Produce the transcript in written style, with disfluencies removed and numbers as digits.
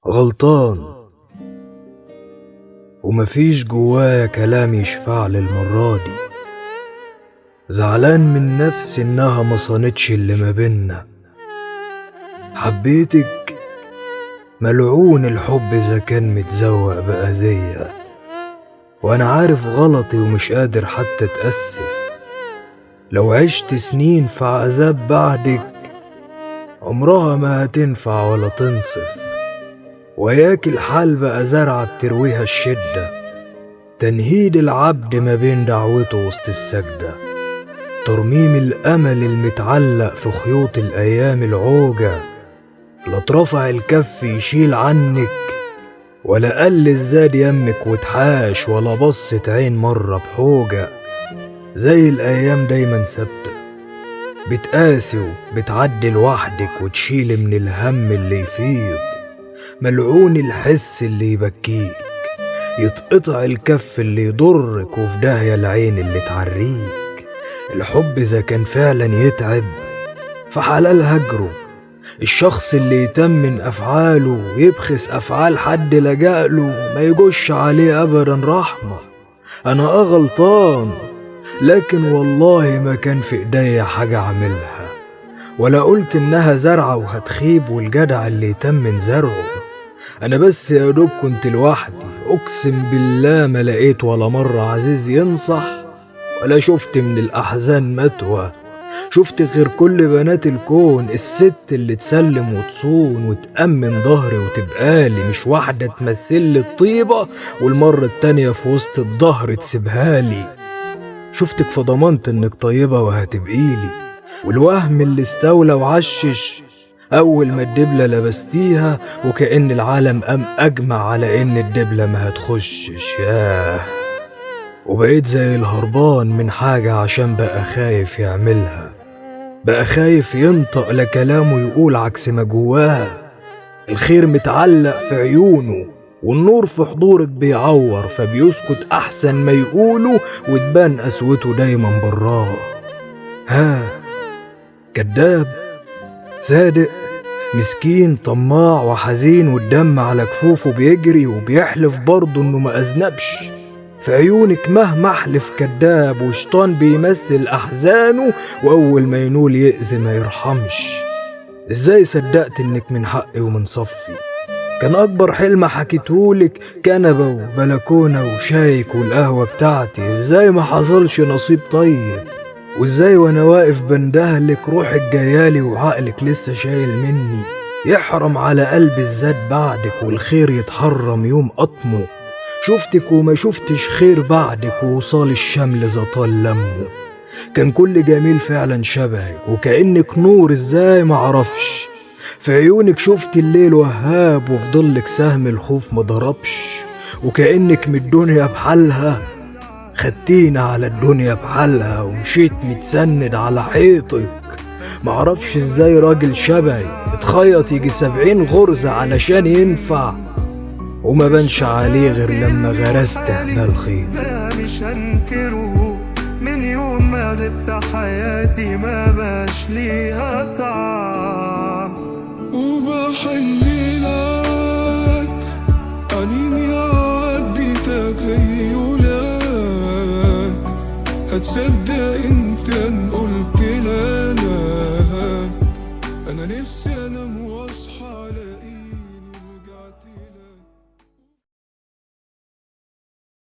غلطان ومفيش جوايا كلام يشفع لي المرة دي. زعلان من نفسي انها ما صانتش اللي ما بينا. حبيتك ملعون الحب اذا كان متزوق بأذية، وانا عارف غلطي ومش قادر حتى اتأسف. لو عشت سنين في عذاب بعدك عمرها ما هتنفع ولا تنصف. وياك الحال بقى زرعة ترويها الشدة، تنهيد العبد ما بين دعوته وسط السجدة، ترميم الأمل المتعلق في خيوط الأيام العوجة. لا اترفع الكف يشيل عنك ولا قل الزاد يمك وتحاش، ولا بصت عين مرة بحوجة. زي الأيام دايما ثابتة بتقاسي وبتعدي لوحدك وتشيل من الهم اللي يفيض. ملعون الحس اللي يبكيك، يتقطع الكف اللي يضرك، وفي داهية العين اللي تعريك. الحب إذا كان فعلا يتعب فحلال هجره. الشخص اللي يتمن أفعاله ويبخس أفعال حد لجأله ما يجوش عليه أبدا رحمة. أنا غلطان، لكن والله ما كان في إيديا حاجة أعملها، ولا قلت إنها زرعة وهتخيب والجدع اللي يتمن زرعه. أنا بس يا دوب كنت لوحدي، أقسم بالله ما لقيت ولا مرة عزيز ينصح، ولا شفت من الأحزان متوى. شفت غير كل بنات الكون الست اللي تسلم وتصون وتأمن ظهري وتبقالي، مش واحدة تمثلي الطيبة والمرة التانية في وسط الظهر تسيبهالي. شفتك فضمنت انك طيبة وهتبقيلي، والوهم اللي استولى وعشش أول ما الدبلة لبستيها، وكأن العالم قام أجمع على إن الدبلة ما هتخشش. ياه، وبقيت زي الهربان من حاجة عشان بقى خايف يعملها، بقى خايف ينطق لكلامه يقول عكس ما جواه. الخير متعلق في عيونه والنور في حضورك بيعور، فبيسكت أحسن ما يقوله وتبان قسوته دايما براه. ها، كداب، صادق، مسكين، طماع وحزين، والدم على كفوفه بيجري وبيحلف برضه انه ما اذنبش. في عيونك مهما احلف كداب، وشيطان بيمثل احزانه واول ما ينول يأذي ما يرحمش. ازاي صدقت انك من حقي ومن صفي؟ كان اكبر حلم حكيتهولك كنبة وبلكونة وشايك والقهوة بتاعتي. ازاي ما حصلش نصيب طيب؟ وازاي وانا واقف بندهلك روحك جايالي وعقلك لسه شايل مني؟ يحرم على قلبي الزاد بعدك والخير يتحرم يوم قطمه. شفتك وما شفتش خير بعدك، ووصال الشمل زطال لمه. كان كل جميل فعلا شبهك وكأنك نور، ازاي معرفش. في عيونك شفت الليل وهاب، وفي ضلك سهم الخوف مضربش. وكأنك من الدنيا بحالها خدتينا على الدنيا بحالها، ومشيت متسند على حيطك. معرفش ازاي راجل شبهي اتخيط يجي 70 غرزة علشان ينفع، وما بنش عليه غير لما غرست احدى الخيط. مش هنكره، من يوم ما غبت حياتي ما باش ليها طعم، وبحن لك عنيني عدي تخيلك. هتصدق